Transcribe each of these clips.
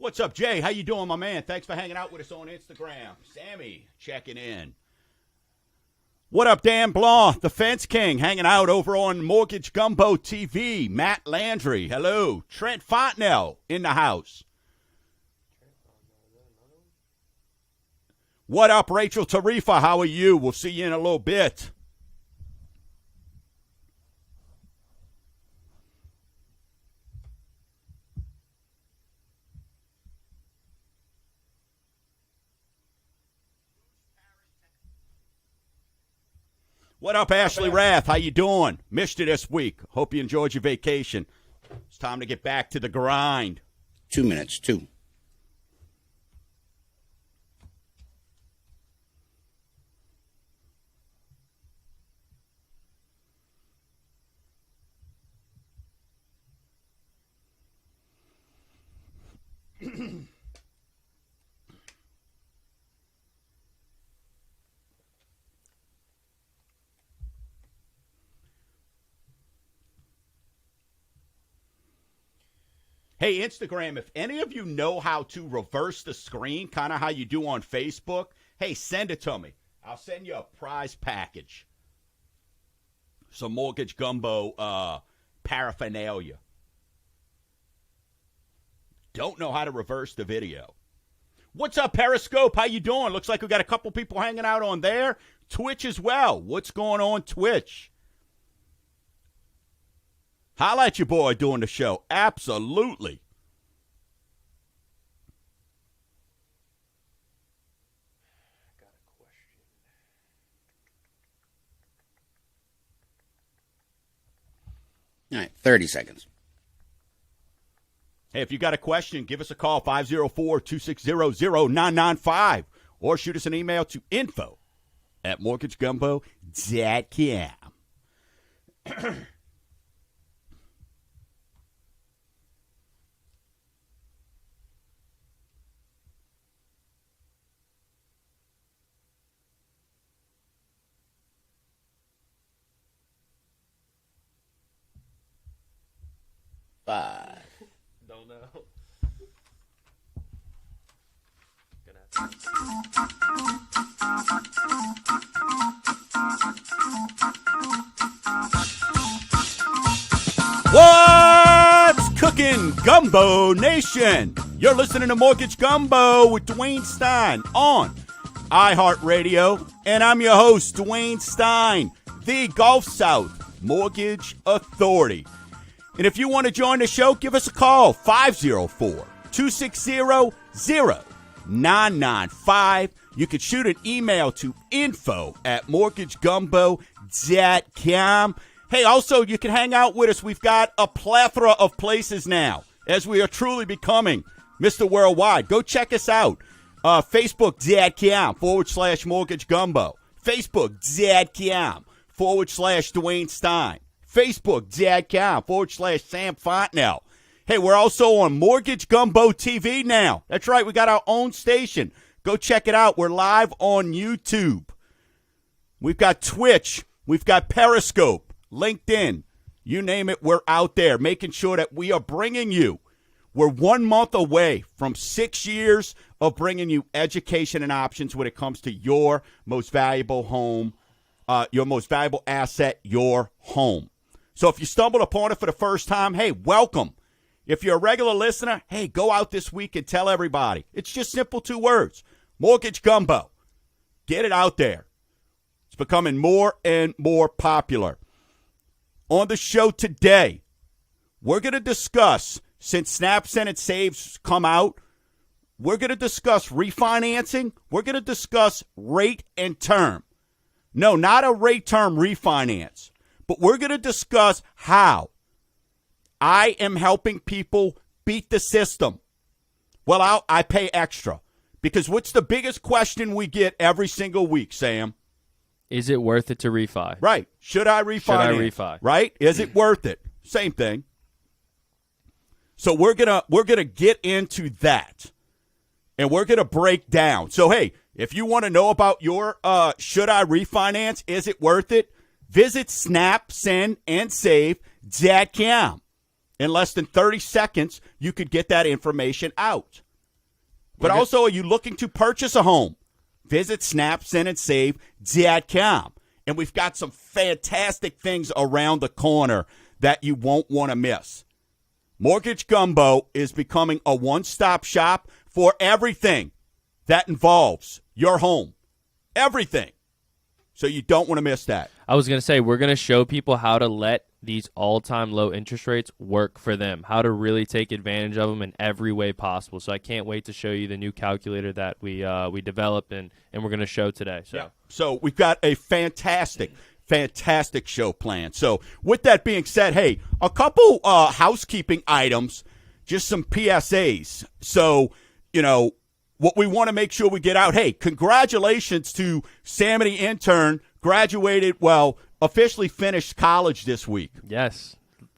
What's up, Jay? How you doing, my man? Thanks for hanging out with us on Instagram. Sammy checking in. What up, Dan Blanc, the Fence King, hanging out over on Mortgage Gumbo TV. Matt Landry, hello. Trent Fontenelle in the house. What up, Rachel Tarifa? How are you? We'll see you in a little bit. What up, Ashley Rath? How you doing? Missed you this week. Hope you enjoyed your vacation. It's time to get back to the grind. 2 minutes, 2. Hey, Instagram, if any of you know how to reverse the screen, kind of how you do on Facebook, hey, send it to me. I'll send you a prize package. Some Mortgage Gumbo paraphernalia. Don't know how to reverse the video. What's up, Periscope? How you doing? Looks like we got a couple people hanging out on there. Twitch as well. What's going on Twitch? Holla at your boy doing the show. Absolutely. I got a question. All right, 30 seconds. Hey, if you got a question, give us a call, 504-260-0995, or shoot us an email to info@mortgagegumbo.com. Five. Don't know. What's cooking, Gumbo Nation? You're listening to Mortgage Gumbo with Dwayne Stein on iHeartRadio, and I'm your host, Dwayne Stein, the Gulf South Mortgage Authority. And if you want to join the show, give us a call, 504-260-0995. You can shoot an email to info@mortgagegumbo.com. Hey, also, you can hang out with us. We've got a plethora of places now, as we are truly becoming Mr. Worldwide. Go check us out. Facebook.com/Mortgage Gumbo. Facebook.com/Dwayne Stein. Facebook.com/Sam Fontenelle. Hey, we're also on Mortgage Gumbo TV now. That's right, we got our own station. Go check it out. We're live on YouTube. We've got Twitch. We've got Periscope, LinkedIn. You name it, we're out there making sure that we are bringing you. We're 1 month away from 6 years of bringing you education and options when it comes to your most valuable home, your most valuable asset, your home. So if you stumbled upon it for the first time, hey, welcome. If you're a regular listener, hey, go out this week and tell everybody. It's just simple 2 words. Mortgage Gumbo. Get it out there. It's becoming more and more popular. On the show today, we're going to discuss, since Snap, Send, and Save's come out, we're going to discuss refinancing. We're going to discuss rate and term. No, not a rate term refinance. But we're going to discuss how I am helping people beat the system. Well, I pay extra. Because what's the biggest question we get every single week, Sam? Is it worth it to refi? Right. Should I refinance? Right? Is it worth it? Same thing. So we're gonna get into that. And we're going to break down. So, hey, if you want to know about your should I refinance, is it worth it? Visit snapsendandsave.com. In less than 30 seconds, you could get that information out. But also, are you looking to purchase a home? Visit snapsendandsave.com. And we've got some fantastic things around the corner that you won't want to miss. Mortgage Gumbo is becoming a one-stop shop for everything that involves your home. Everything. So you don't want to miss that. I was going to say, we're going to show people how to let these all-time low interest rates work for them, how to really take advantage of them in every way possible. So I can't wait to show you the new calculator that we developed and we're going to show today. So we've got a fantastic show planned. So with that being said, hey, a couple housekeeping items, just some PSAs. So, what we want to make sure we get out, hey, congratulations to Sammy the intern, graduated, officially finished college this week. Yes.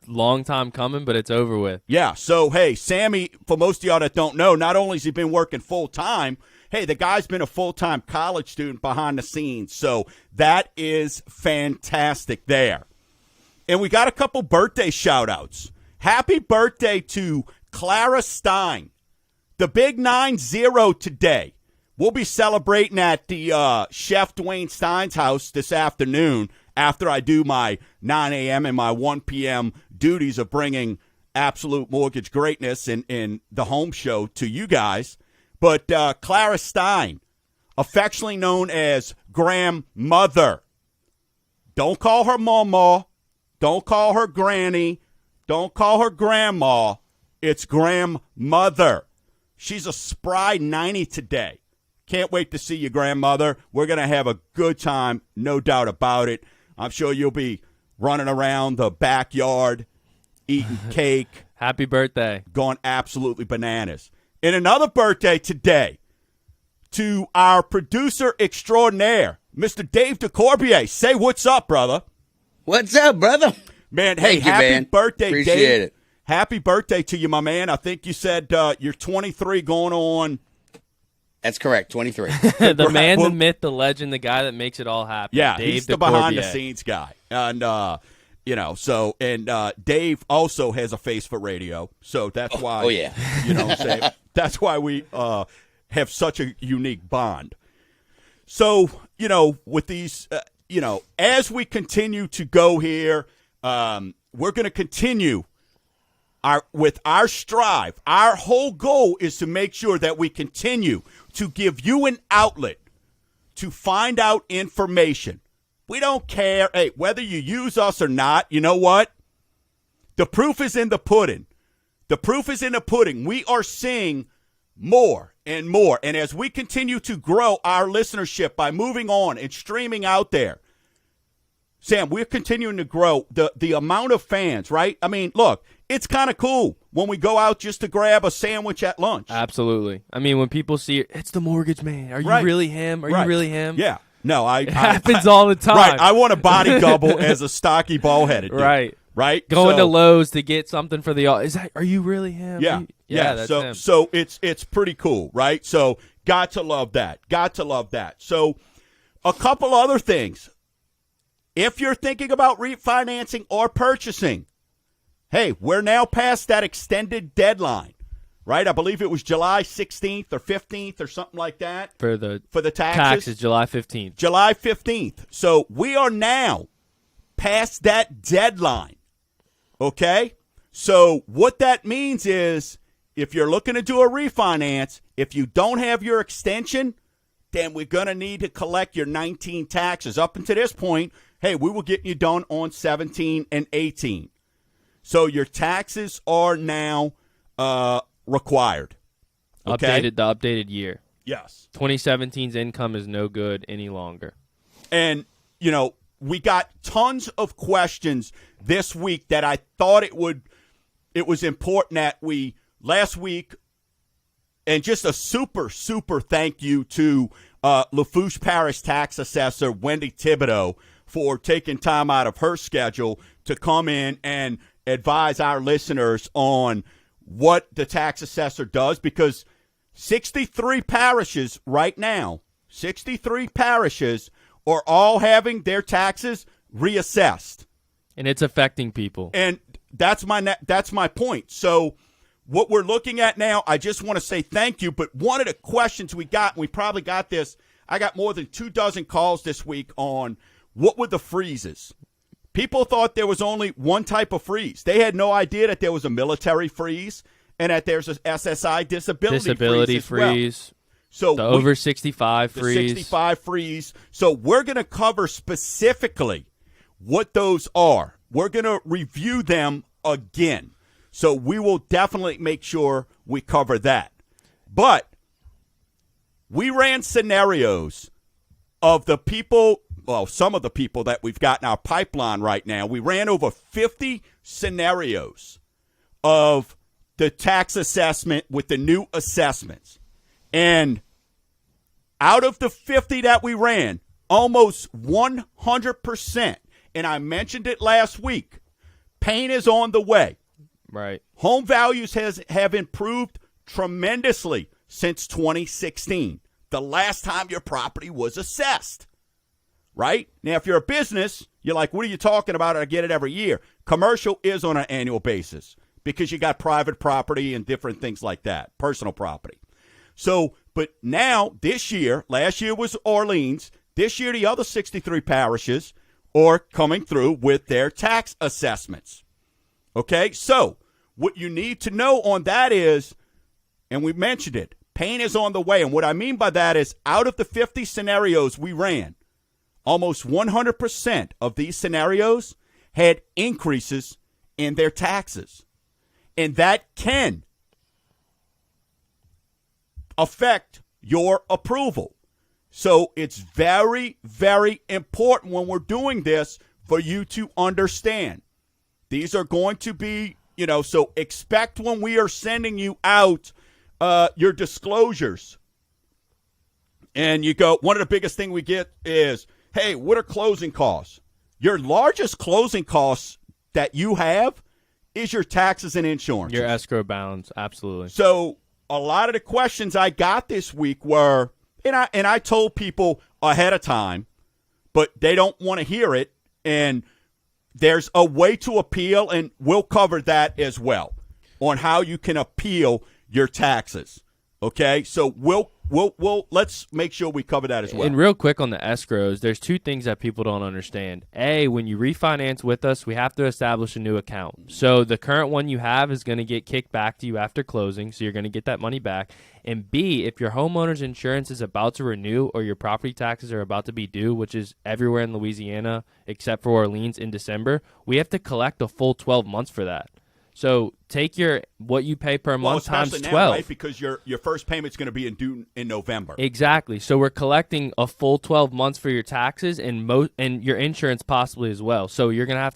Long time coming, but it's over with. Yeah, so, hey, Sammy, for most of y'all that don't know, not only has he been working full-time, hey, the guy's been a full-time college student behind the scenes. So that is fantastic there. And we got a couple birthday shout-outs. Happy birthday to Clara Stein. The big 9-0 today. We'll be celebrating at the Chef Dwayne Stein's house this afternoon after I do my 9 a.m. and my 1 p.m. duties of bringing absolute mortgage greatness in the home show to you guys. But Clara Stein, affectionately known as Grandmother. Don't call her Mama. Don't call her Granny. Don't call her Grandma. It's Grandmother. She's a spry 90 today. Can't wait to see you, Grandmother. We're going to have a good time, no doubt about it. I'm sure you'll be running around the backyard, eating cake. Happy birthday. Going absolutely bananas. And another birthday today to our producer extraordinaire, Mr. Dave DeCorbier. Say what's up, brother. What's up, brother? Man, hey, Thank you, happy man. birthday, Appreciate Dave. it. Happy birthday to you, my man. I think you said you're 23 going on. That's correct, 23. The man, the myth, the legend, the guy that makes it all happen. Yeah, Dave he's the DeCorbier. behind-the-scenes guy. And, Dave also has a face for radio, so that's why. Oh, yeah. You know what I'm saying? That's why we have such a unique bond. So, with these, as we continue to go here, we're going to continue with our strive. Our whole goal is to make sure that we continue to give you an outlet to find out information. We don't care, hey, whether you use us or not. You know what? The proof is in the pudding. The proof is in the pudding. We are seeing more and more. And as we continue to grow our listenership by moving on and streaming out there, Sam, we're continuing to grow the amount of fans, right? I mean, look, it's kind of cool when we go out just to grab a sandwich at lunch. Absolutely. I mean, when people see it, it's the mortgage man. Are you Right. really him? Are Right. you really him? Yeah. No, It happens all the time. Right. I want a body double as a stocky ball-headed dude. Right. Right. Going to So- Lowe's to get something for the are you really him? Yeah. That's him. So it's pretty cool, right? So got to love that. Got to love that. So a couple other things. If you're thinking about refinancing or purchasing, hey, we're now past that extended deadline, right? I believe it was July 16th or 15th or something like that for the taxes. July 15th. July 15th. So we are now past that deadline, okay? So what that means is if you're looking to do a refinance, if you don't have your extension, then we're going to need to collect your 19 taxes. Up until this point, hey, we were getting you done on 17 and 18. So your taxes are now required. Okay? The updated year. Yes. 2017's income is no good any longer. And, we got tons of questions this week that I thought it was important that we last week, and just a super, super thank you to Lafourche Parish Tax Assessor Wendy Thibodeau for taking time out of her schedule to come in and advise our listeners on what the tax assessor does, because 63 parishes right now, 63 parishes are all having their taxes reassessed. And it's affecting people. And that's my point. So what we're looking at now, I just want to say thank you. But one of the questions we got, and we probably got this, I got more than 24 calls this week on what were the freezes. People thought there was only one type of freeze. They had no idea that there was a military freeze and that there's a SSI disability freeze. Well. So the over 65 freeze. The 65 freeze. So we're going to cover specifically what those are. We're going to review them again. So we will definitely make sure we cover that. But we ran scenarios of the people, well, some of the people that we've got in our pipeline right now. We ran over 50 scenarios of the tax assessment with the new assessments. And out of the 50 that we ran, almost 100%, and I mentioned it last week, pain is on the way. Right. Home values have improved tremendously since 2016, the last time your property was assessed. Right? Now, if you're a business, you're like, what are you talking about? I get it every year. Commercial is on an annual basis because you got private property and different things like that, personal property. So, but now, this year, last year was Orleans. This year, the other 63 parishes are coming through with their tax assessments. Okay? So, what you need to know on that is, and we mentioned it, pain is on the way. And what I mean by that is, out of the 50 scenarios we ran, almost 100% of these scenarios had increases in their taxes. And that can affect your approval. So it's very, very important when we're doing this for you to understand. These are going to be, so expect when we are sending you out your disclosures. And you go, one of the biggest thing we get is, hey, what are closing costs? Your largest closing costs that you have is your taxes and insurance. Your escrow balance, absolutely. So a lot of the questions I got this week were, and I told people ahead of time, but they don't want to hear it, and there's a way to appeal, and we'll cover that as well on how you can appeal your taxes. Okay, so we'll let's make sure we cover that as well. And real quick on the escrows, there's two things that people don't understand. A, when you refinance with us, we have to establish a new account. So the current one you have is going to get kicked back to you after closing, so you're going to get that money back. And B, if your homeowner's insurance is about to renew or your property taxes are about to be due, which is everywhere in Louisiana except for Orleans in December, we have to collect a full 12 months for that. So take what you pay per month times 12. Now, right? Because your first payment's going to be due in November. Exactly. So we're collecting a full 12 months for your taxes and your insurance possibly as well. So we're gonna have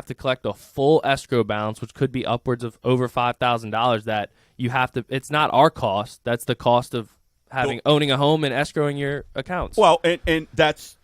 to collect a full escrow balance, which could be upwards of over $5,000. That you have to. It's not our cost. That's the cost of owning a home and escrowing your accounts. Well, and that's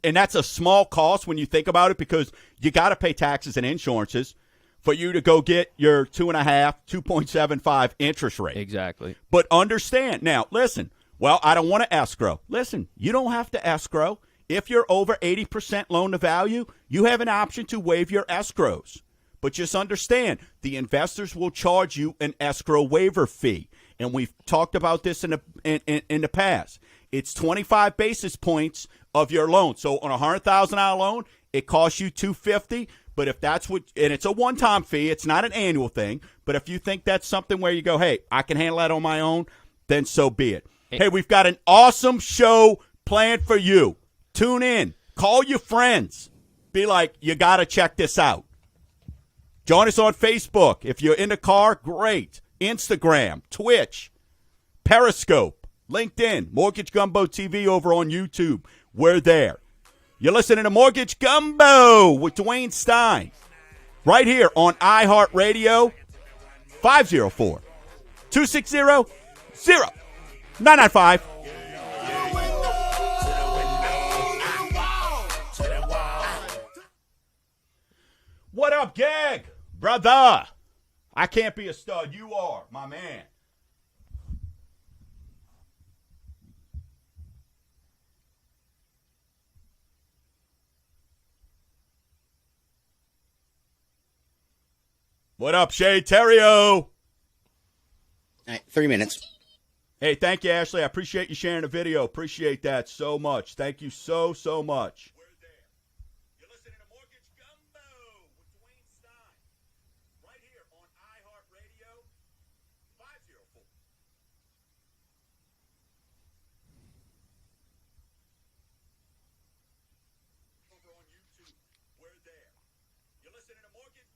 a small cost when you think about it, because you got to pay taxes and insurances for you to go get your 2.75 interest rate. Exactly. But understand, now, listen, well, I don't want to escrow. Listen, you don't have to escrow. If you're over 80% loan to value, you have an option to waive your escrows. But just understand, the investors will charge you an escrow waiver fee. And we've talked about this in the past. It's 25 basis points of your loan. So on a $100,000 loan, it costs you $250. But if that's and it's a one-time fee, it's not an annual thing. But if you think that's something where you go, hey, I can handle that on my own, then so be it. Hey, we've got an awesome show planned for you. Tune in. Call your friends. Be like, you got to check this out. Join us on Facebook. If you're in the car, great. Instagram, Twitch, Periscope, LinkedIn, Mortgage Gumbo TV over on YouTube. We're there. You're listening to Mortgage Gumbo with Dwayne Stein right here on iHeartRadio. 504-260-0995. What up, Gag? Brother, I can't be a stud. You are, my man. What up, Shay Terrio? All right, 3 minutes. Hey, thank you, Ashley. I appreciate you sharing the video. Appreciate that so much. Thank you so much. We're there. You're listening to Mortgage Gumbo with Dwayne Stein. Right here on iHeartRadio 504. Over on YouTube. We're there. You're listening to Mortgage.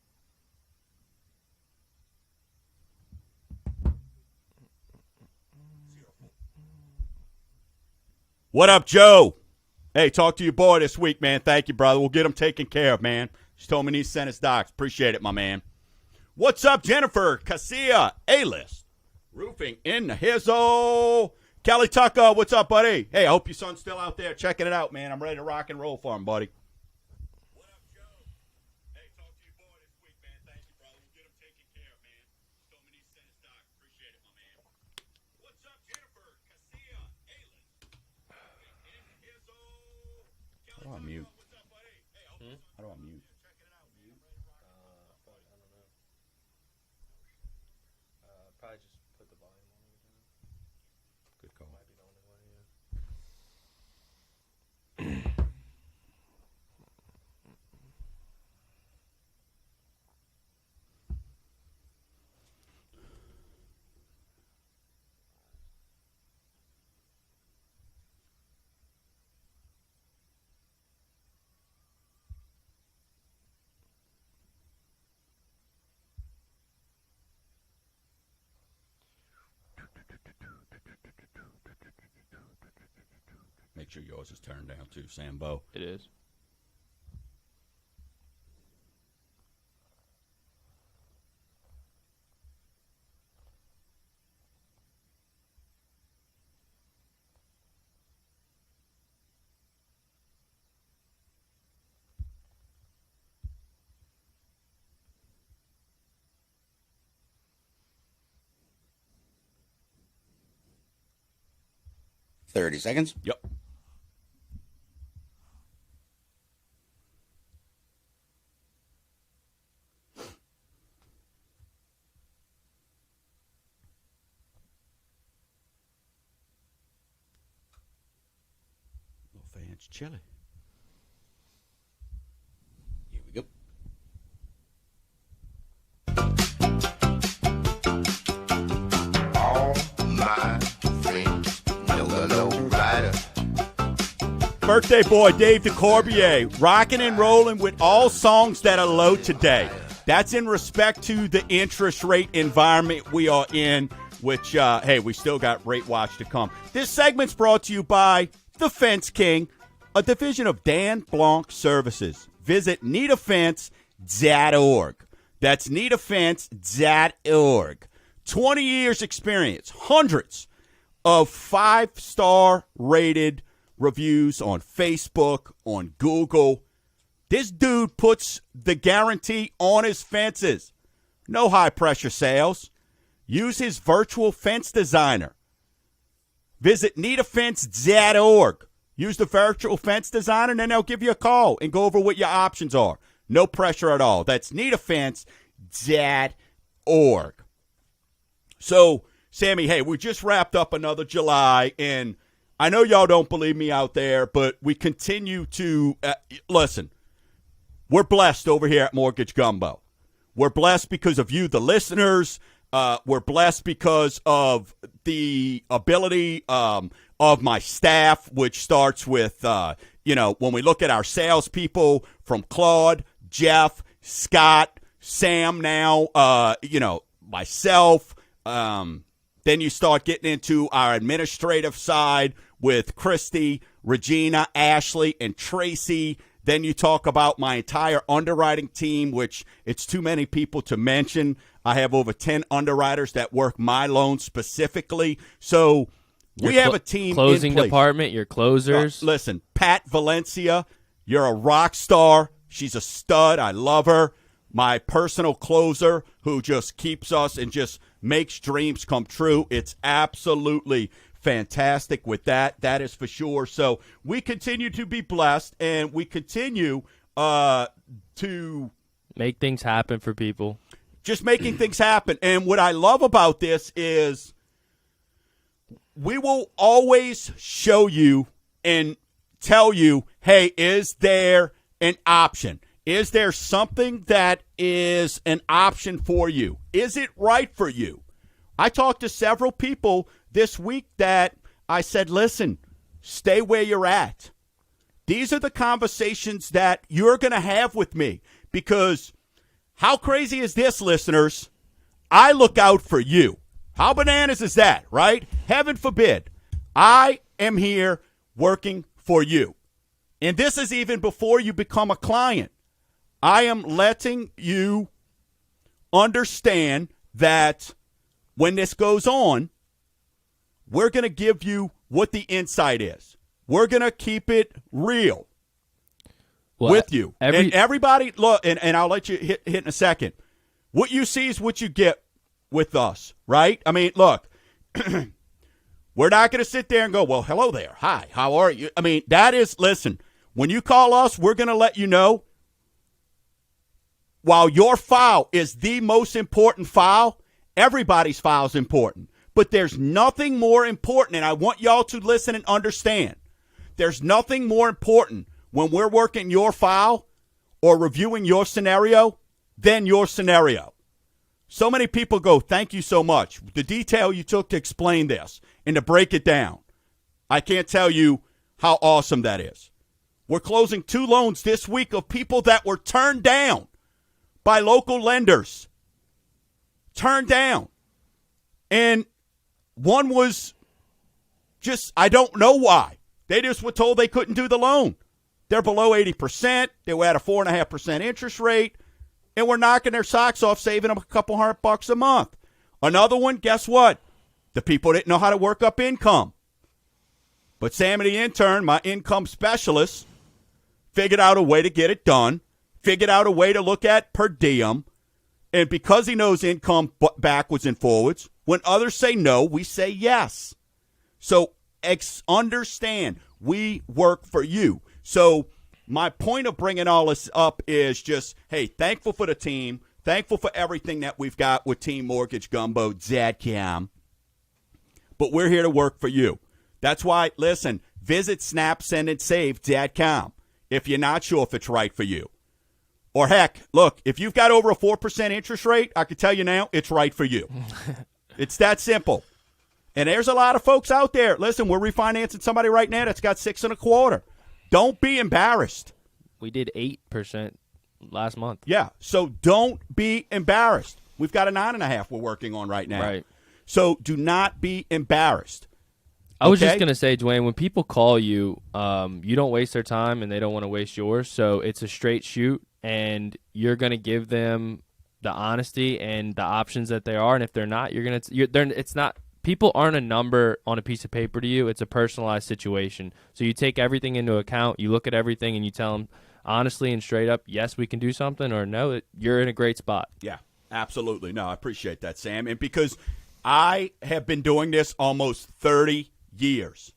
What up, Joe? Hey, talk to your boy this week, man. Thank you, brother. We'll get him taken care of, man. She told me he needs to send his docs. Appreciate it, my man. What's up, Jennifer Casilla, A-List. Roofing in the hizzo. Kelly Tucker, what's up, buddy? Hey, I hope your son's still out there checking it out, man. I'm ready to rock and roll for him, buddy. What up, Joe? Hey, talk to your boy this week, man. Thank you, brother. We'll get him taken care of, man. She told me he needs to send his docs. Appreciate it, my man. What's up, Jennifer Casilla, A-List. How do I mute? How do I mute? Probably just put the volume on. Good call. Might be the only way, yeah. Make sure yours is turned down too, Sambo. It is. $30 seconds. Yep. Little fan's chilly. Here we go. All my friends know the low rider. Birthday boy Dave DeCorbier, rocking and rolling with all songs that are low today. That's in respect to the interest rate environment we are in, which, hey, we still got rate watch to come. This segment's brought to you by The Fence King, a division of Dan Blanc Services. Visit needaffence.org. That's needaffence.org. 20 years experience, hundreds of 5-star rated reviews on Facebook, on Google. This dude puts the guarantee on his fences. No high-pressure sales. Use his virtual fence designer. Visit needaffence.org. Use the virtual fence designer, and then they'll give you a call and go over what your options are. No pressure at all. That's needaffence.org. So, Sammy, hey, we just wrapped up another July, and I know y'all don't believe me out there, but we continue to listen. We're blessed over here at Mortgage Gumbo. We're blessed because of you, the listeners. We're blessed because of the ability of my staff, which starts with, when we look at our salespeople from Claude, Jeff, Scott, Sam now, myself. Then you start getting into our administrative side with Christy, Regina, Ashley, and Tracy. Then you talk about my entire underwriting team, which it's too many people to mention. I have over 10 underwriters that work my loans specifically. So we have a team closing in place. department, your closers. Listen, Pat Valencia, you're a rock star. She's a stud. I love her. My personal closer who just keeps us and just makes dreams come true. It's absolutely fantastic with that. That is for sure. So we continue to be blessed, and we continue to Make things happen for people. just making things happen. And what I love about this is we will always show you and tell you, hey, is there an option? Is there something that is an option for you? Is it right for you? I talked to several people this week that I said, listen, stay where you're at. These are the conversations that you're going to have with me, because how crazy is this, listeners? I look out for you. How bananas is that, right? Heaven forbid. I am here working for you. And this is even before you become a client. I am letting you understand that when this goes on, we're going to give you what the insight is. We're going to keep it real with you. And everybody, look, and I'll let you hit in a second. What you see is what you get with us, right? I mean, look, we're not going to sit there and go, well, hello there. Hi, how are you? I mean, that is, listen, when you call us, we're going to let you know, while your file is the most important file, everybody's file is important. But there's nothing more important, and I want y'all to listen and understand. There's nothing more important when we're working your file or reviewing your scenario than your scenario. So many people go, thank you so much. The detail you took to explain this and to break it down. I can't tell you how awesome that is. We're closing 2 loans this week of people that were turned down by local lenders. Turned down. And one was just, I don't know why. They just were told they couldn't do the loan. They're below 80%. They were at a 4.5% interest rate. And we're knocking their socks off, saving them a couple $100 a month. Another one, guess what? The people didn't know how to work up income. But Sammy the intern, my income specialist, figured out a way to get it done, figured out a way to look at per diem. And because he knows income backwards and forwards, when others say no, we say yes. So understand, we work for you. So my point of bringing all this up is just, hey, thankful for the team, thankful for everything that we've got with Team Mortgage Gumbo, ZCAM. But we're here to work for you. That's why, listen, visit snapsendandsave.com if you're not sure if it's right for you. Or heck, look, if you've got over a 4% interest rate, I can tell you now, it's right for you. It's that simple. And there's a lot of folks out there. Listen, we're refinancing somebody right now that's got 6.25. Don't be embarrassed. We did 8% last month. Yeah, so don't be embarrassed. We've got a 9.5 we're working on right now. Right. So do not be embarrassed. I was just going to say, Dwayne, when people call you, you don't waste their time and they don't want to waste yours. So it's a straight shoot, and you're going to give them the honesty and the options that they are. And if they're not, it's not. People aren't a number on a piece of paper to you. It's a personalized situation. So you take everything into account. You look at everything and you tell them honestly and straight up, yes, we can do something, or no, you're in a great spot. Yeah, absolutely. No, I appreciate that, Sam. And because I have been doing this almost 30 years,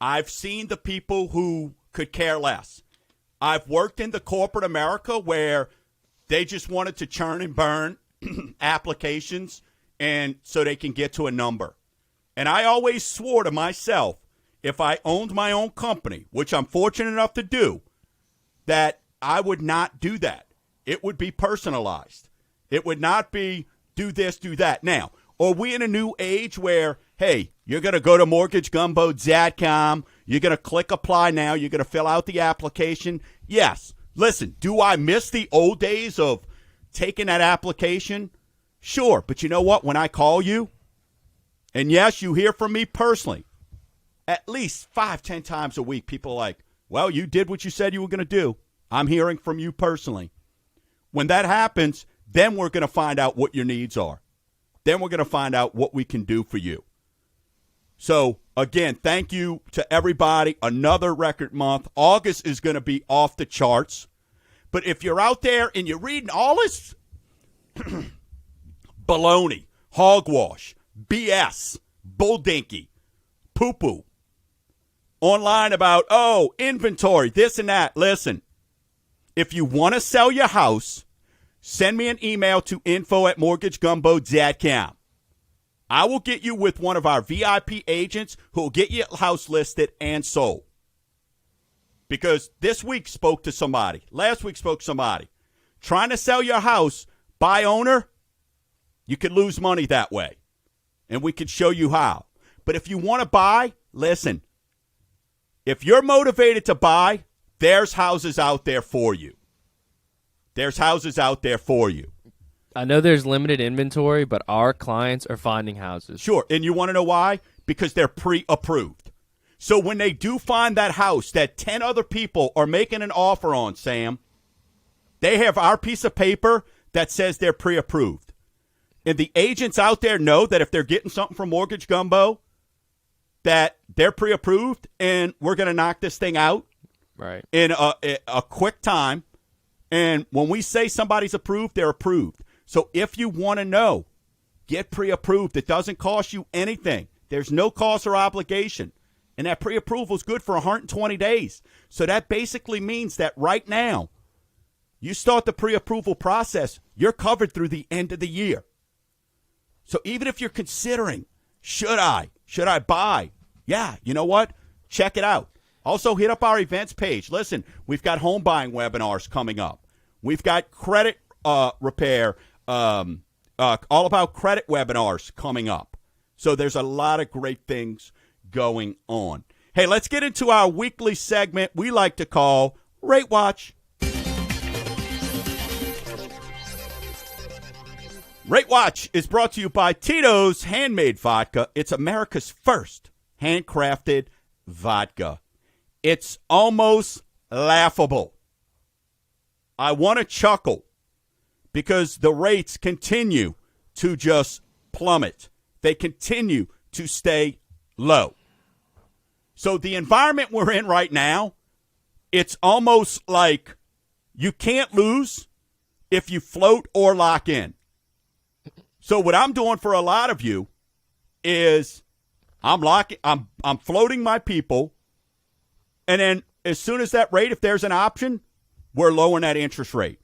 I've seen the people who could care less. I've worked in the corporate America where they just wanted to churn and burn applications and so they can get to a number. And I always swore to myself, if I owned my own company, which I'm fortunate enough to do, that I would not do that. It would be personalized. It would not be do this, do that. Now, are we in a new age where, hey, you're going to go to mortgagegumbo.com, you're going to click apply now, you're going to fill out the application? Yes. Listen, do I miss the old days of taking that application? Sure, but you know what? When I call you, and yes, you hear from me personally, at least 5-10 times a week, people are like, well, you did what you said you were going to do. I'm hearing from you personally. When that happens, then we're going to find out what your needs are. Then we're going to find out what we can do for you. So, again, thank you to everybody. Another record month. August is going to be off the charts. But if you're out there and you're reading all this baloney, hogwash, BS, bulldinky, poo-poo online about, inventory, this and that. Listen, if you want to sell your house, send me an email to info@mortgagegumbo.com. I will get you with one of our VIP agents who will get your house listed and sold. Because this week spoke to somebody. Last week spoke to somebody. Trying to sell your house by owner, you could lose money that way. And we can show you how. But if you want to buy, listen. If you're motivated to buy, there's houses out there for you. There's houses out there for you. I know there's limited inventory, but our clients are finding houses. Sure. And you want to know why? Because they're pre-approved. So when they do find that house that 10 other people are making an offer on, Sam, they have our piece of paper that says they're pre-approved. And the agents out there know that if they're getting something from Mortgage Gumbo, that they're pre-approved and we're going to knock this thing out Right. in a quick time. And when we say somebody's approved, they're approved. So if you want to know, get pre-approved. It doesn't cost you anything. There's no cost or obligation. And that pre-approval is good for 120 days. So that basically means that right now, you start the pre-approval process, you're covered through the end of the year. So even if you're considering, should I buy? Yeah, you know what? Check it out. Also, hit up our events page. Listen, we've got home buying webinars coming up. We've got credit repair, all about credit webinars coming up. So there's a lot of great things going on. Hey, let's get into our weekly segment we like to call Rate Watch. Rate Watch is brought to you by Tito's Handmade Vodka. It's America's first handcrafted vodka. It's almost laughable. I want to chuckle because the rates continue to just plummet. They continue to stay low. So the environment we're in right now, it's almost like you can't lose if you float or lock in. So what I'm doing for a lot of you is I'm floating my people, and then as soon as that rate, if there's an option, we're lowering that interest rate.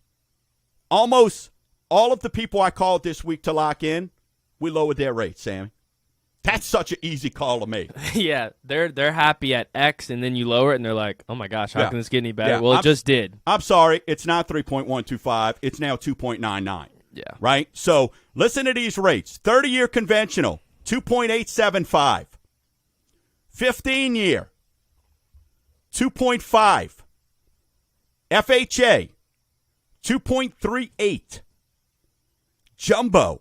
Almost all of the people I called this week to lock in, we lowered their rate, Sammy. That's such an easy call to make. Yeah, they're happy at X, and then you lower it, and they're like, "Oh my gosh, how can this get any better?" Yeah, Well, it just did. I'm sorry, it's not 3.125. It's now 2.99. Yeah. Right? So listen to these rates. 30-year conventional, 2.875. 15-year, 2.5. FHA, 2.38. Jumbo,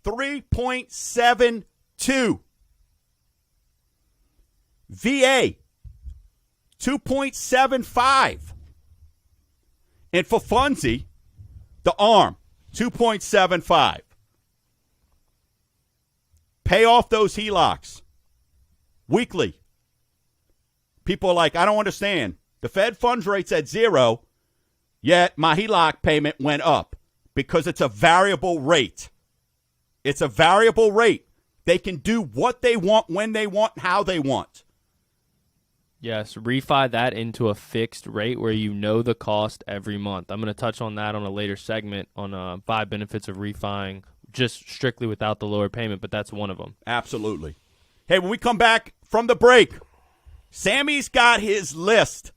3.72. VA, 2.75. And for Funzy, the ARM, 2.75. Pay off those HELOCs weekly. People are like, I don't understand. The Fed funds rate's at 0, yet my HELOC payment went up because it's a variable rate. It's a variable rate. They can do what they want, when they want, how they want. Yes, refi that into a fixed rate where you know the cost every month. I'm going to touch on that on a later segment on 5 benefits of refining, just strictly without the lower payment, but that's one of them. Absolutely. Hey, when we come back from the break, Sammy's got his list.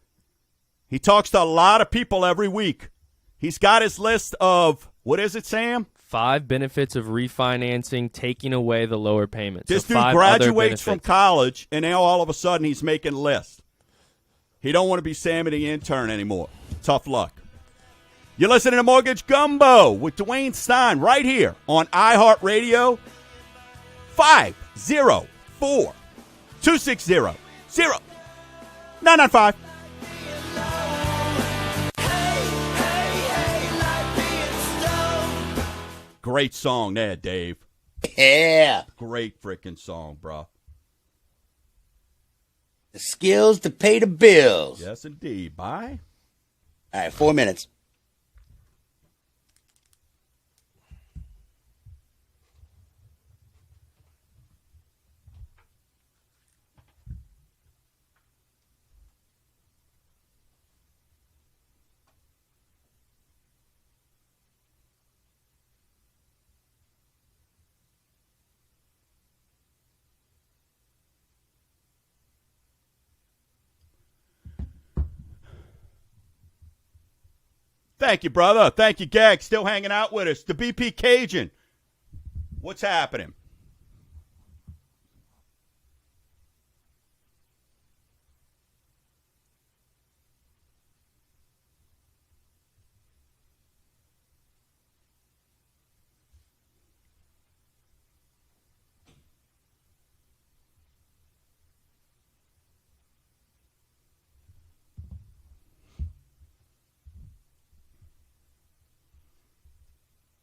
He talks to a lot of people every week. He's got his list of, what is it, Sam? 5 benefits of refinancing, taking away the lower payments. This So dude 5 graduates other from college, and now all of a sudden he's making lists. He don't want to be Sammy the intern anymore. Tough luck. You're listening to Mortgage Gumbo with Dwayne Stein right here on iHeartRadio. 504-260-0995. Great song there, Dave. Yeah. Great freaking song, bro. The skills to pay the bills. Yes, indeed. Bye. All right, 4 minutes. Thank you, brother. Thank you, Gag. Still hanging out with us. The BP Cajun. What's happening?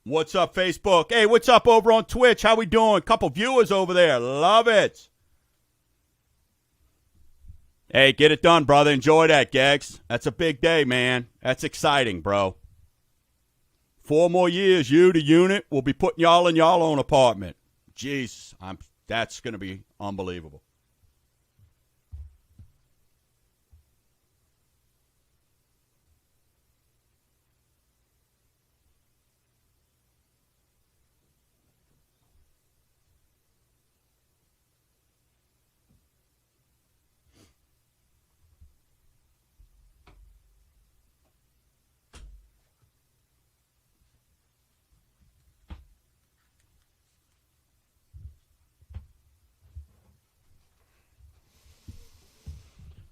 What's up, Facebook? Hey, what's up over on Twitch? How we doing? Couple viewers over there. Love it. Hey, get it done, brother. Enjoy that, Gegs. That's a big day, man. That's exciting, bro. 4 more years, you, the unit, will be putting y'all in y'all own apartment. Jeez, that's going to be unbelievable.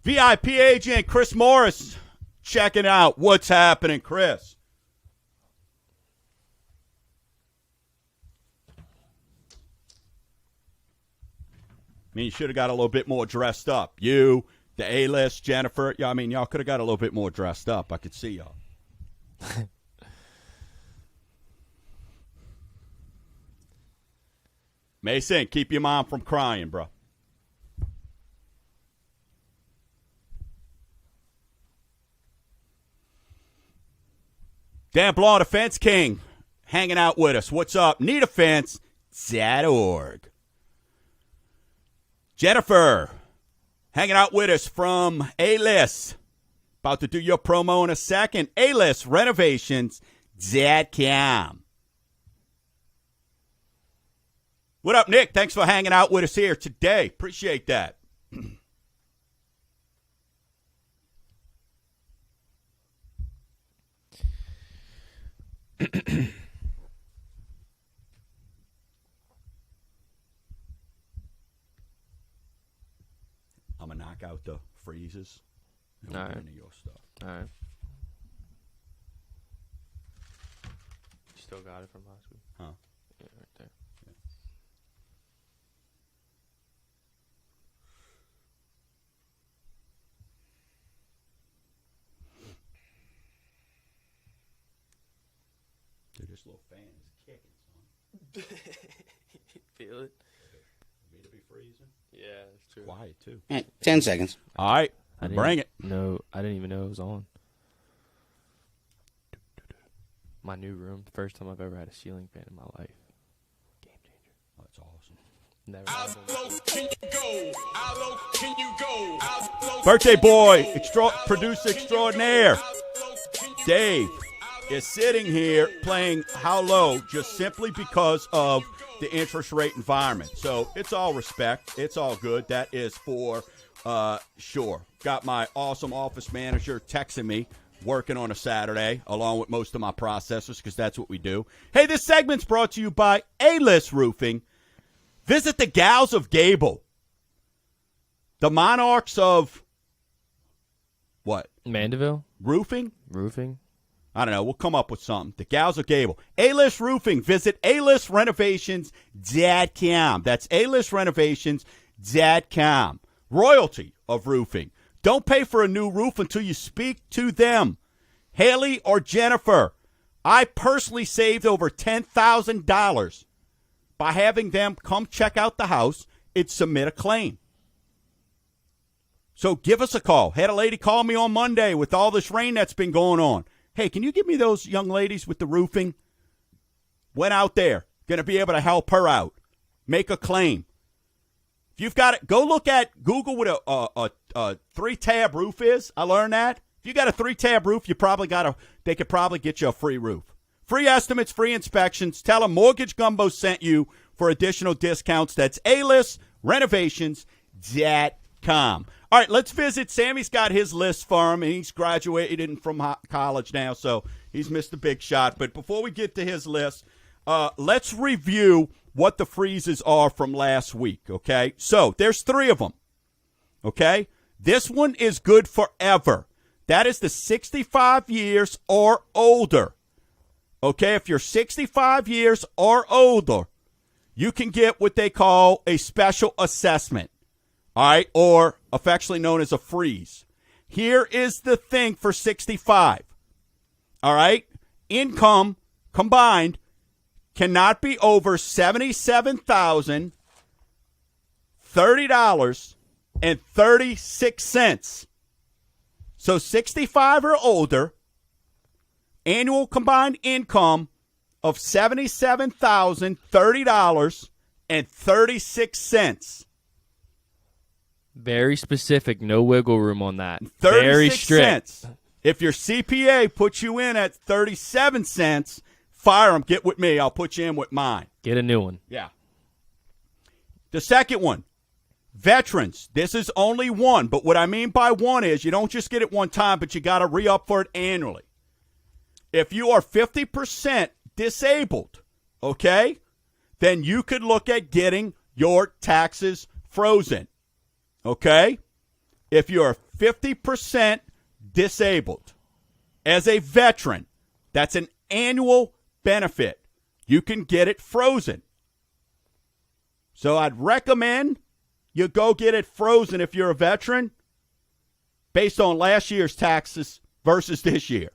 VIP agent Chris Morris checking out. What's happening, Chris? I mean, you should have got a little bit more dressed up. You, the A-list, Jennifer. Yeah, I mean, y'all could have got a little bit more dressed up. I could see y'all. Mason, keep your mom from crying, bro. Dan Blanc, the Fence King, hanging out with us. What's up? NeedAFence.org. Jennifer, hanging out with us from A-List. About to do your promo in a second. A-ListRenovations.com. What up, Nick? Thanks for hanging out with us here today. Appreciate that. I'm going to knock out the freezes and we'll get into your stuff. All right. You still got it from last week? Huh? Yeah, right there. Yeah. Dude, this little fan is kicking, son. Feel it? Me to be freezing? Yeah, that's true. Quiet, too. 10 seconds. All right. Bring it. No, I didn't even know it was on. My new room, the first time I've ever had a ceiling fan in my life. Game changer. Oh, that's awesome. Never How had one. low can you go? How low can you go? How low Birthday boy, producer extraordinaire, how low can you Dave, is sitting here playing How Low just simply because of the interest rate environment. So it's all respect. It's all good. That is for sure. Got my awesome office manager texting me, working on a Saturday, along with most of my processors, because that's what we do. Hey, this segment's brought to you by A-List Roofing. Visit the Gals of Gable, the monarchs of what? Mandeville? Roofing? Roofing? I don't know. We'll come up with something. The Gals of Gable. A-List Roofing. Visit A-ListRenovations.com. That's A-ListRenovations.com. Royalty of roofing. Don't pay for a new roof until you speak to them. Haley or Jennifer, I personally saved over $10,000 by having them come check out the house and submit a claim. So give us a call. Had a lady call me on Monday with all this rain that's been going on. Hey, can you give me those young ladies with the roofing? Went out there. Going to be able to help her out. Make a claim. If you've got it, go look at Google what a 3-tab roof is. I learned that. If you got a 3-tab roof, they could probably get you a free roof. Free estimates, free inspections. Tell them Mortgage Gumbo sent you for additional discounts. That's AListRenovations.com. All right, let's visit. Sammy's got his list for him, and he's graduated from college now, so He's Mr. Big Shot. But before we get to his list, let's review what the freezes are from last week, okay? So there's 3 of them, okay? This one is good forever. That is the 65 years or older. Okay, if you're 65 years or older, you can get what they call a special assessment, all right, or affectionately known as a freeze. Here is the thing for 65, all right? Income combined cannot be over $77,030.36. So 65 or older, annual combined income of $77,030.36. Very specific, no wiggle room on that. 36 Very strict. cents. If your CPA puts you in at 37 cents, fire them. Get with me. I'll put you in with mine. Get a new one. Yeah. The second one, veterans. This is only one, but what I mean by one is you don't just get it one time, but you got to re-up for it annually. If you are 50% disabled, okay, then you could look at getting your taxes frozen, okay? If you're 50% disabled as a veteran, that's an annual benefit. You can get it frozen. So I'd recommend you go get it frozen if you're a veteran based on last year's taxes versus this year.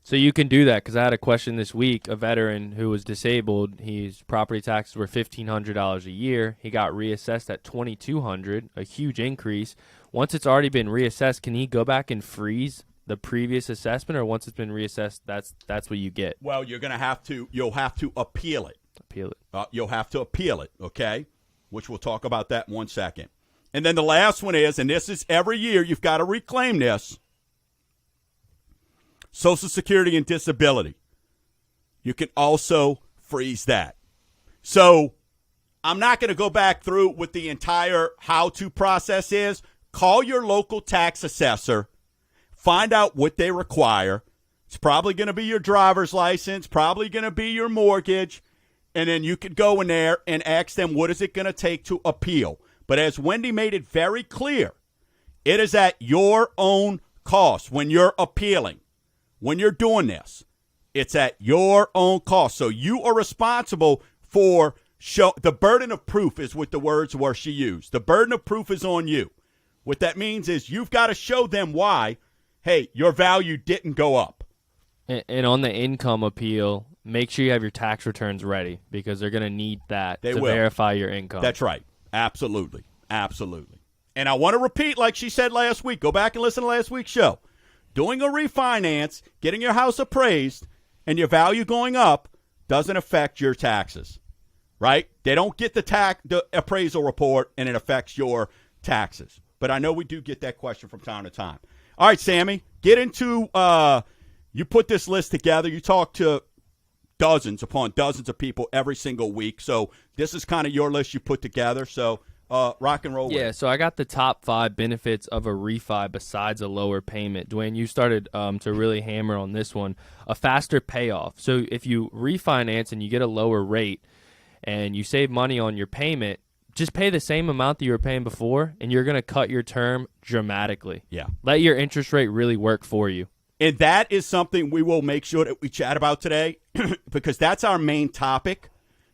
So you can do that because I had a question this week. A veteran who was disabled, his property taxes were $1,500 a year. He got reassessed at $2,200, a huge increase. Once it's already been reassessed, can he go back and freeze the previous assessment, or once it's been reassessed, that's what you get? Well, you'll have to appeal it. Appeal it. You'll have to appeal it, okay? Which we'll talk about that in 1 second. And then the last one is, and this is every year, you've got to reclaim this, Social Security and disability. You can also freeze that. So I'm not going to go back through what the entire how-to process is. Call your local tax assessor. Find out what they require. It's probably going to be your driver's license, probably going to be your mortgage, and then you could go in there and ask them what is it going to take to appeal. But as Wendy made it very clear, it is at your own cost when you're appealing. When you're doing this, it's at your own cost. So you are responsible for the burden of proof is what the words were she used. The burden of proof is on you. What that means is you've got to show them why, hey, your value didn't go up. And on the income appeal, make sure you have your tax returns ready because they're going to need that to verify your income. That's right. Absolutely. Absolutely. And I want to repeat, like she said last week, go back and listen to last week's show. Doing a refinance, getting your house appraised, and your value going up doesn't affect your taxes, right? They don't get the appraisal report, and it affects your taxes. But I know we do get that question from time to time. All right, Sammy, get into you put this list together. You talk to dozens upon dozens of people every single week. So this is kind of your list you put together. So rock and roll with it. So I got the top 5 benefits of a refi besides a lower payment. Dwayne, you started to really hammer on this one. A faster payoff. So if you refinance and you get a lower rate and you save money on your payment, just pay the same amount that you were paying before, and you're going to cut your term dramatically. Yeah. Let your interest rate really work for you. And that is something we will make sure that we chat about today because that's our main topic,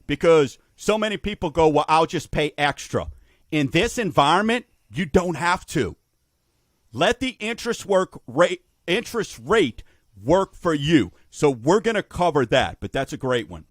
because so many people go, well, I'll just pay extra. In this environment, you don't have to. Let the interest rate work for you. So we're going to cover that, but that's a great one.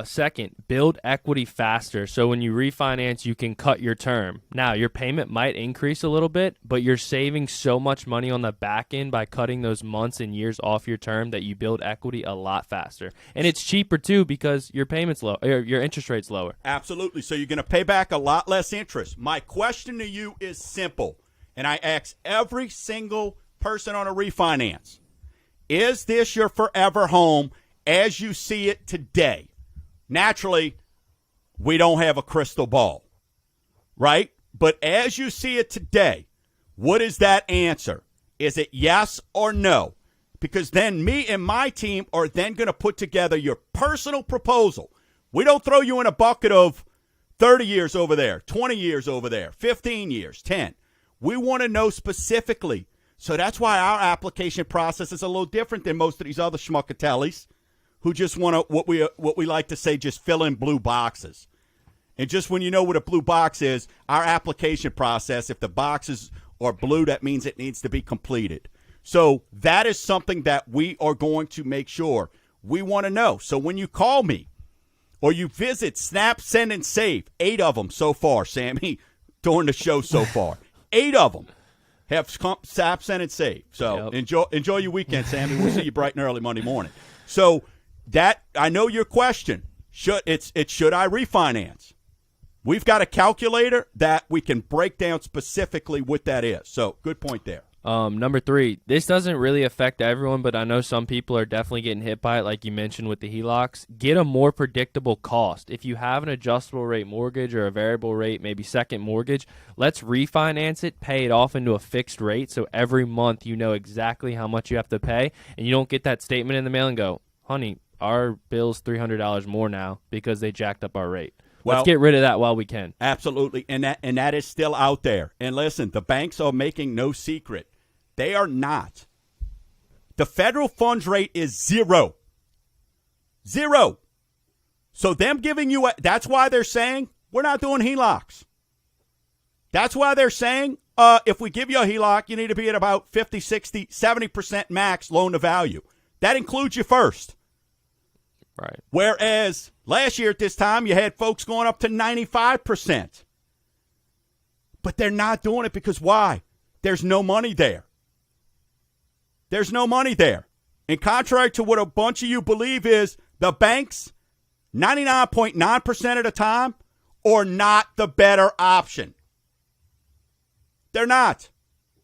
Second, build equity faster. So when you refinance, you can cut your term. Now, your payment might increase a little bit, but you're saving so much money on the back end by cutting those months and years off your term that you build equity a lot faster. And it's cheaper, too, because your payment's low, or your interest rate's lower. Absolutely. So you're going to pay back a lot less interest. My question to you is simple, and I ask every single person on a refinance. Is this your forever home as you see it today? Naturally, we don't have a crystal ball, right? But as you see it today, what is that answer? Is it yes or no? because then me and my team are then going to put together your personal proposal. We don't throw you in a bucket of 30 years over there, 20 years over there, 15 years, 10. We want to know specifically. So that's why our application process is a little different than most of these other schmuckatellis who just want to, what we like to say, just fill in blue boxes. And just when you know what a blue box is, our application process, if the boxes are blue, that means it needs to be completed. So that is something that we are going to make sure we want to know. So when you call me or you visit Snap, Send, and Save, 8 of them so far, Sammy, during the show so far. 8 of them have Snap, Send, and Save. So enjoy your weekend, Sammy. We'll see you bright and early Monday morning. So that, I know your question. Should I refinance? We've got a calculator that we can break down specifically what that is. So good point there. Number 3, this doesn't really affect everyone, but I know some people are definitely getting hit by it, like you mentioned with the HELOCs. Get a more predictable cost. If you have an adjustable rate mortgage or a variable rate, maybe second mortgage, let's refinance it, pay it off into a fixed rate, so every month you know exactly how much you have to pay, and you don't get that statement in the mail and go, honey, our bill's $300 more now because they jacked up our rate. Well, let's get rid of that while we can. Absolutely, and that is still out there. And listen, the banks are making no secret. They are not. The federal funds rate is 0. 0. So them giving you that's why they're saying we're not doing HELOCs. That's why they're saying if we give you a HELOC, you need to be at about 50, 60, 70% max loan to value. That includes you first. Right. Whereas last year at this time, you had folks going up to 95%. But they're not doing it because why? There's no money there. There's no money there. And contrary to what a bunch of you believe is, the banks, 99.9% of the time, are not the better option. They're not.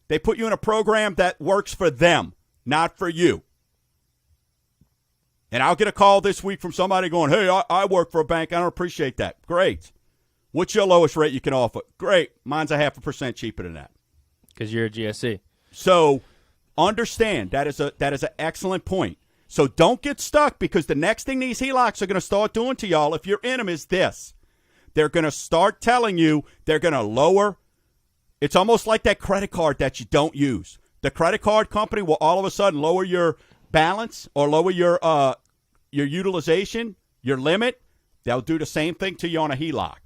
They put you in a program that works for them, not for you. And I'll get a call this week from somebody going, hey, I work for a bank. I don't appreciate that. Great. What's your lowest rate you can offer? Great. Mine's 0.5% cheaper than that. Because you're a GSE. So understand that is an excellent point. So don't get stuck because the next thing these HELOCs are going to start doing to y'all, if you're in them, is this. They're going to start telling you they're going to lower. It's almost like that credit card that you don't use. The credit card company will all of a sudden lower your balance or lower your utilization, your limit. They'll do the same thing to you on a HELOC.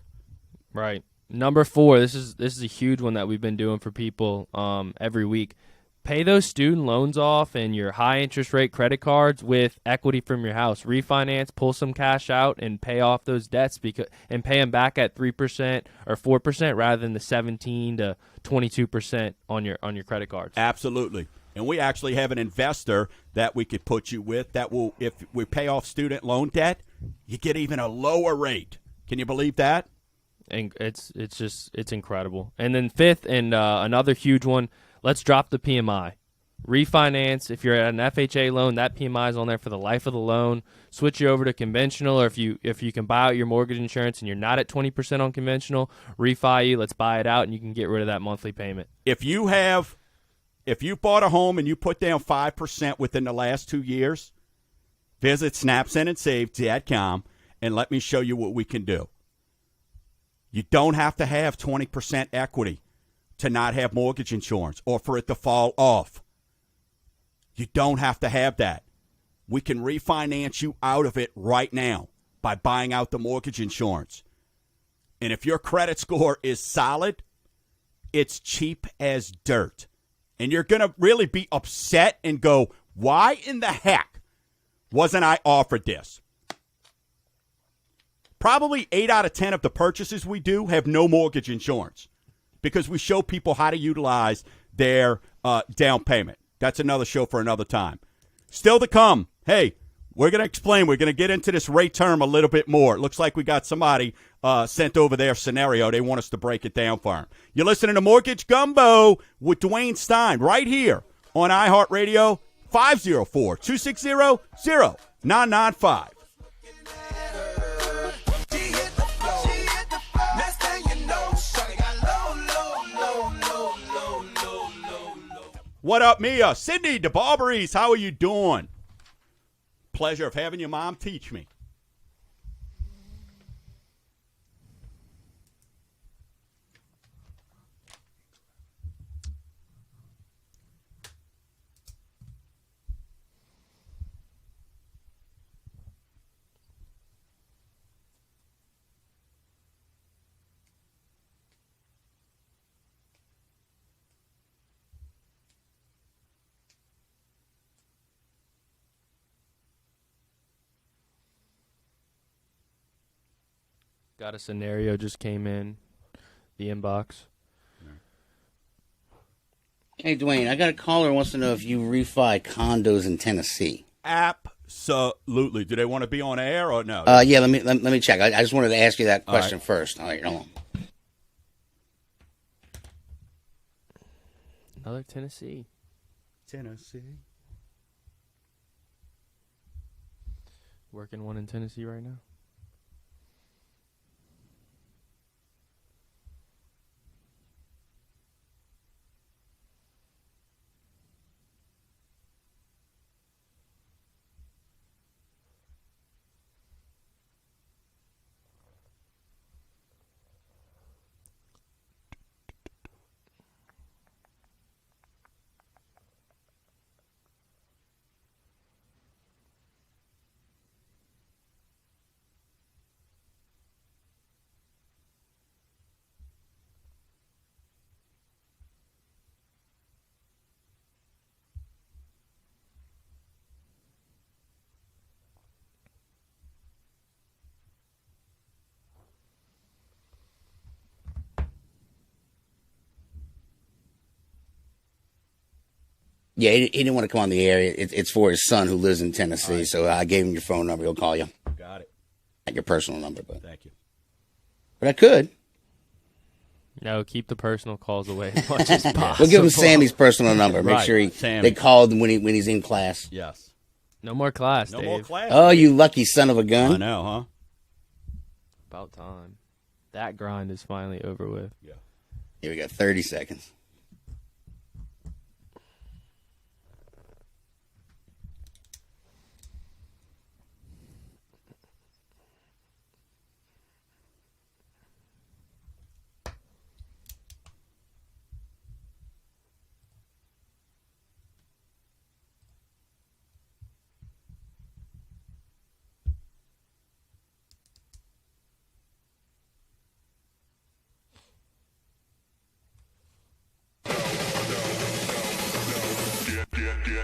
Right. Number 4, this is a huge one that we've been doing for people every week. Pay those student loans off and your high interest rate credit cards with equity from your house. Refinance, pull some cash out, and pay off those debts and pay them back at 3% or 4% rather than the 17 to 22% on your credit cards. Absolutely. And we actually have an investor that we could put you with that will, if we pay off student loan debt, you get even a lower rate. Can you believe that? And it's incredible. And then 5th, and another huge one, let's drop the PMI. Refinance. If you're at an FHA loan, that PMI is on there for the life of the loan. Switch you over to conventional, or if you can buy out your mortgage insurance and you're not at 20% on conventional, refi you. Let's buy it out, and you can get rid of that monthly payment. If you bought a home and you put down 5% within the last 2 years, visit snapsendandsave.com and let me show you what we can do. You don't have to have 20% equity to not have mortgage insurance or for it to fall off. You don't have to have that. We can refinance you out of it right now by buying out the mortgage insurance. And if your credit score is solid, it's cheap as dirt. And you're going to really be upset and go, why in the heck wasn't I offered this? Probably 8 out of 10 of the purchases we do have no mortgage insurance because we show people how to utilize their down payment. That's another show for another time. Still to come, hey, we're going to explain. We're going to get into this rate term a little bit more. It looks like we got somebody sent over their scenario. They want us to break it down for them. You're listening to Mortgage Gumbo with Dwayne Stein right here on iHeartRadio, 504-260-0995. What up, Mia? Cindy DeBarbaries, how are you doing? Pleasure of having your mom teach me. Got a scenario just came in the inbox. Hey, Dwayne, I got a caller who wants to know if you refi condos in Tennessee. Absolutely. Do they want to be on air or no? Yeah, let me check. I just wanted to ask you that question first. All right, hold on. Another Tennessee. Working one in Tennessee right now. Yeah, he didn't want to come on the air. It's for his son who lives in Tennessee, so I gave him your phone number. He'll call you. Got it. Not your personal number, but Thank you. I could. No, keep the personal calls away as much as possible. We'll give him Sammy's personal number. Make Right, sure Sammy. they called when he's in class. Yes. No more class, No Dave. more class. Oh, you lucky son of a gun. I know, huh? About time. That grind is finally over with. Yeah. Here we got 30 seconds.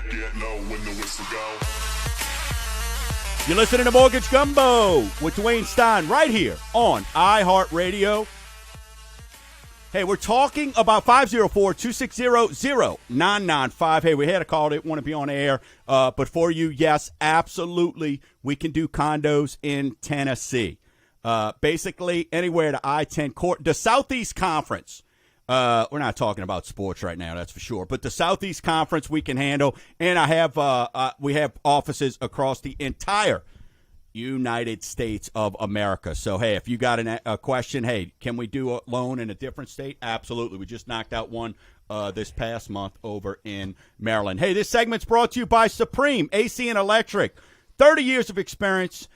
Get low when the whistle go. You're listening to Mortgage Gumbo with Dwayne Stein right here on iHeartRadio. Hey, we're talking about 504-260-0995. Hey, we had a call. Didn't want to be on air. But for you, yes, absolutely, we can do condos in Tennessee. Basically, anywhere to I-10 court. The Southeast Conference. We're not talking about sports right now, that's for sure. But the Southeast Conference we can handle. And we have offices across the entire United States of America. So, hey, if you got a question, hey, can we do a loan in a different state? Absolutely. We just knocked out one this past month over in Maryland. Hey, this segment's brought to you by Supreme AC and Electric. 30 years of experience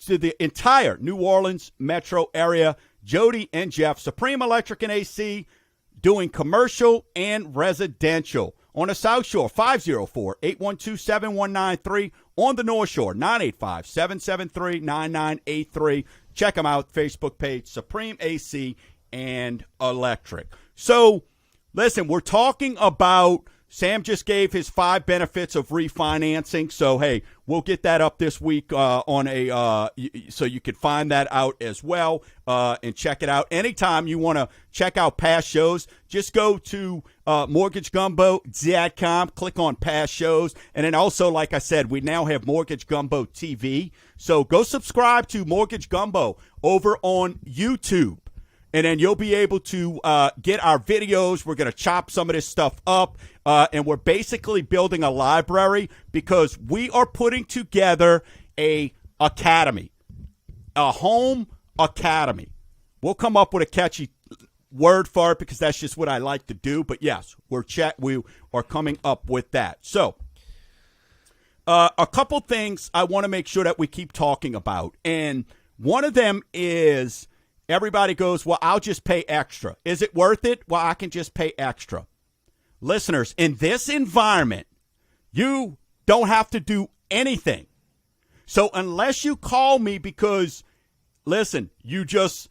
to the entire New Orleans metro area. Jody and Jeff, Supreme Electric and AC, doing commercial and residential. On the South Shore, 504-812-7193. On the North Shore, 985-773-9983. Check them out, Facebook page, Supreme AC and Electric. So, listen, we're talking about, Sam just gave his 5 benefits of refinancing. So, hey, we'll get that up this week so you can find that out as well and check it out. Anytime you want to check out past shows, just go to mortgagegumbo.com, click on past shows. And then also, like I said, we now have Mortgage Gumbo TV. So go subscribe to Mortgage Gumbo over on YouTube. And then you'll be able to get our videos. We're going to chop some of this stuff up. And we're basically building a library because we are putting together a academy, a home academy. We'll come up with a catchy word for it because that's just what I like to do. But yes, we are coming up with that. So a couple things I want to make sure that we keep talking about. And one of them is everybody goes, well, I'll just pay extra. Is it worth it? Well, I can just pay extra. Listeners, in this environment, you don't have to do anything. So unless you call me because, listen, you just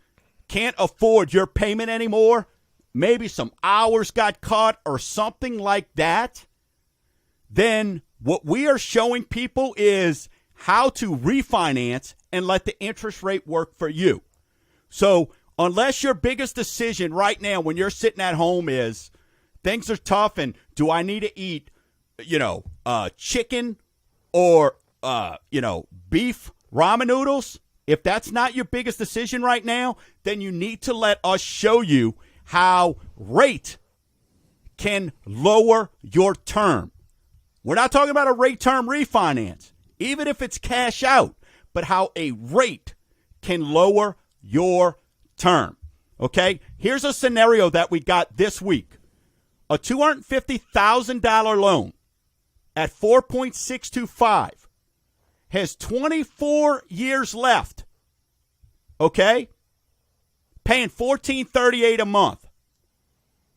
can't afford your payment anymore, maybe some hours got cut or something like that, then what we are showing people is how to refinance and let the interest rate work for you. So unless your biggest decision right now when you're sitting at home is things are tough and do I need to eat, chicken or, beef ramen noodles, if that's not your biggest decision right now, then you need to let us show you how rate can lower your term. We're not talking about a rate term refinance, even if it's cash out, but how a rate can lower your term. Okay? Here's a scenario that we got this week. A $250,000 loan at 4.625 has 24 years left. Okay? Paying $1,438 a month.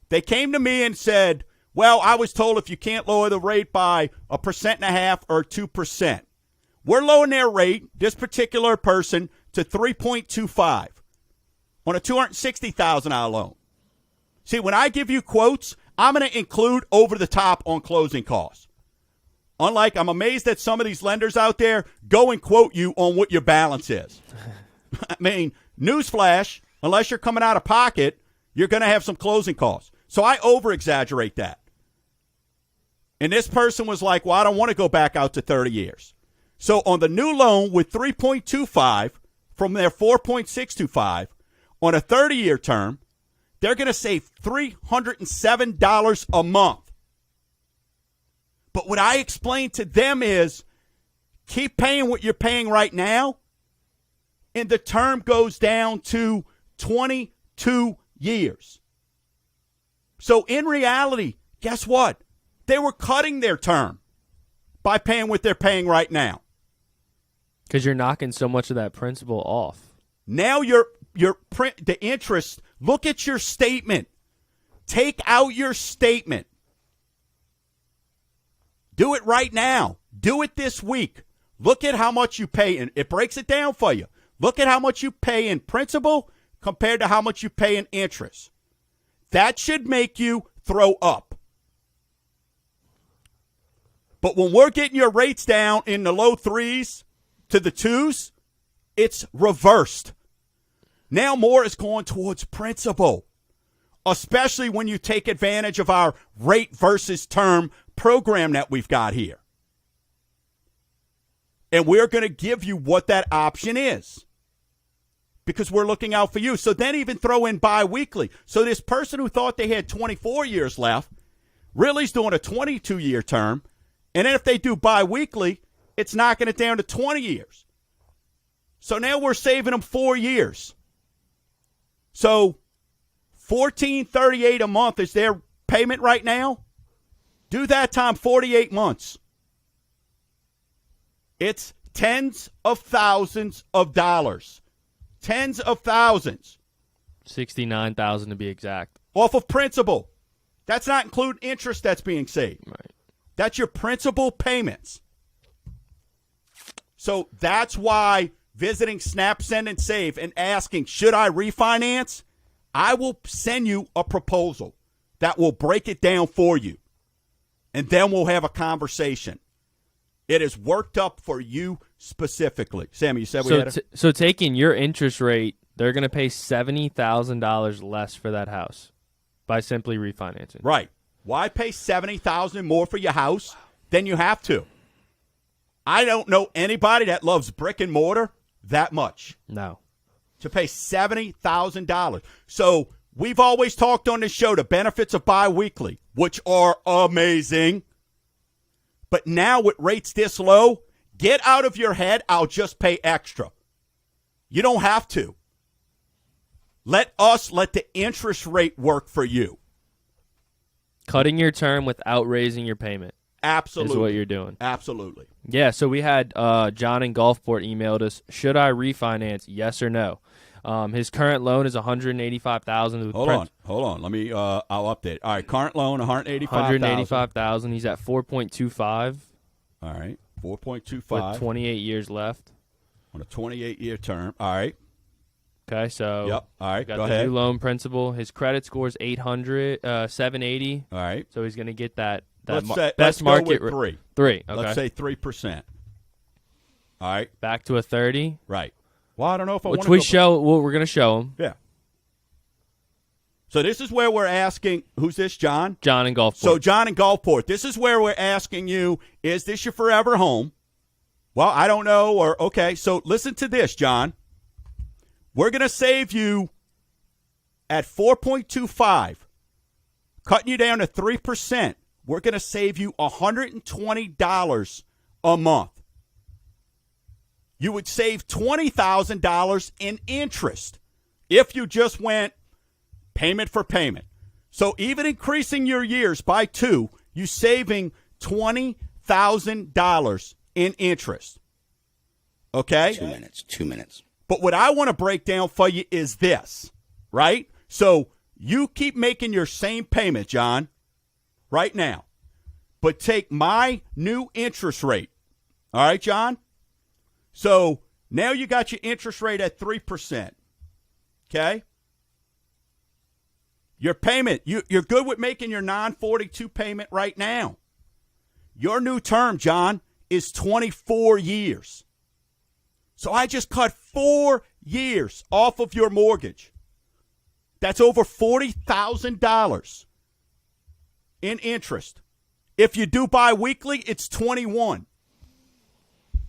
They came to me and said, well, I was told if you can't lower the rate by 1.5% or 2%. We're lowering their rate, this particular person, to 3.25 on a $260,000 loan. See, when I give you quotes, I'm going to include over the top on closing costs. Unlike, I'm amazed that some of these lenders out there go and quote you on what your balance is. I mean, newsflash, unless you're coming out of pocket, you're going to have some closing costs. So I over-exaggerate that. And this person was like, well, I don't want to go back out to 30 years. So on the new loan with 3.25 from their 4.625 on a 30-year term, they're going to save $307 a month. But what I explain to them is keep paying what you're paying right now, and the term goes down to 22 years. So in reality, guess what? They were cutting their term by paying what they're paying right now. Because you're knocking so much of that principal off. Now the interest, look at your statement. Take out your statement. Do it right now. Do it this week. Look at how much you pay, and it breaks it down for you. Look at how much you pay in principal compared to how much you pay in interest. That should make you throw up. But when we're getting your rates down in the low 3s to the 2s, it's reversed. Now more is going towards principal, especially when you take advantage of our rate versus term program that we've got here. And we're going to give you what that option is because we're looking out for you. So then even throw in biweekly. So this person who thought they had 24 years left really is doing a 22-year term. And then if they do biweekly, it's knocking it down to 20 years. So now we're saving them 4 years. So $1,438 a month is their payment right now. Do that time 48 months. It's tens of thousands of dollars. Tens of thousands. $69,000 to be exact. Off of principal. That's not including interest that's being saved. Right. That's your principal payments. So that's why visiting Snap, Send, and Save and asking, should I refinance? I will send you a proposal that will break it down for you. And then we'll have a conversation. It is worked up for you specifically. Sammy, you said we had So taking your interest rate, they're going to pay $70,000 less for that house by simply refinancing. Right. Why pay $70,000 more for your house than you have to? I don't know anybody that loves brick and mortar that much. No. To pay $70,000. So we've always talked on this show the benefits of biweekly, which are amazing. But now with rates this low, get out of your head, I'll just pay extra. You don't have to. Let the interest rate work for you. Cutting your term without raising your payment. Absolutely. Is what you're doing. Absolutely. Yeah, so we had John in Gulfport emailed us, should I refinance, yes or no? His current loan is $185,000. Hold on. Let me I'll update. All right, current loan $185,000. $185,000. He's at 4.25. All right, 4.25 with 28 years left. On a 28-year term. All right. Okay, so Yep. All right, got go the ahead. new loan principal. His credit score is 780. All right. So he's going to get that Let's best go market with 3. 3. Okay. Let's say 3%. All right. Back to a 30. Right. Well, I don't know if I want Which to we go show. Well, we're going to show him. Yeah. So this is where we're asking, who's this, John? John in Gulfport. So John in Gulfport, this is where we're asking you, is this your forever home? Well, I don't know. Okay, so listen to this, John. We're going to save you at 4.25, cutting you down to 3%. We're going to save you $120 a month. You would save $20,000 in interest if you just went payment for payment. So even increasing your years by 2, you're saving $20,000 in interest. Okay? 2 minutes. But what I want to break down for you is this, right? So you keep making your same payment, John, right now. But take my new interest rate. All right, John? So now you got your interest rate at 3%. Okay? Your payment, you're good with making your 942 payment right now. Your new term, John, is 24 years. So I just cut 4 years off of your mortgage. That's over $40,000 in interest. If you do biweekly, it's 21.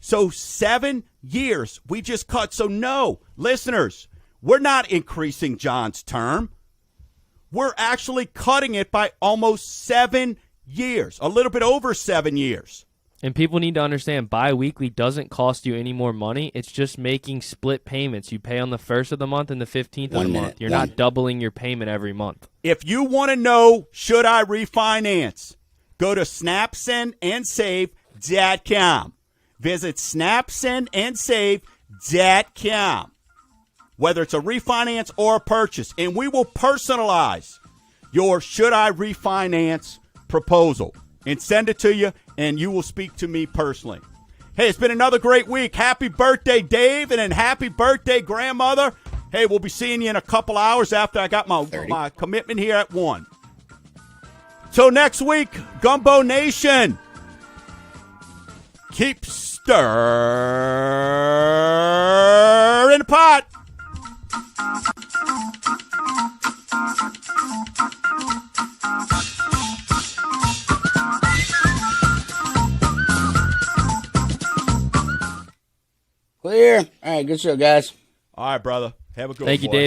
So 7 years we just cut. So no, listeners, we're not increasing John's term. We're actually cutting it by almost 7 years, a little bit over 7 years. And people need to understand bi-weekly doesn't cost you any more money. It's just making split payments. You pay on the 1st of the month and the 15th of the month. You're not doubling your payment every month. If you want to know, should I refinance, go to snapsendandsave.com. Visit snapsendandsave.com. Whether it's a refinance or a purchase, and we will personalize your should I refinance proposal and send it to you, and you will speak to me personally. Hey, it's been another great week. Happy birthday, Dave, and then happy birthday, grandmother. Hey, we'll be seeing you in a couple hours after I got my commitment here at 1. Till next week, Gumbo Nation, keep stirring the pot. Clear. All right, good show, guys. All right, brother. Have a good one. Thank you, Dave.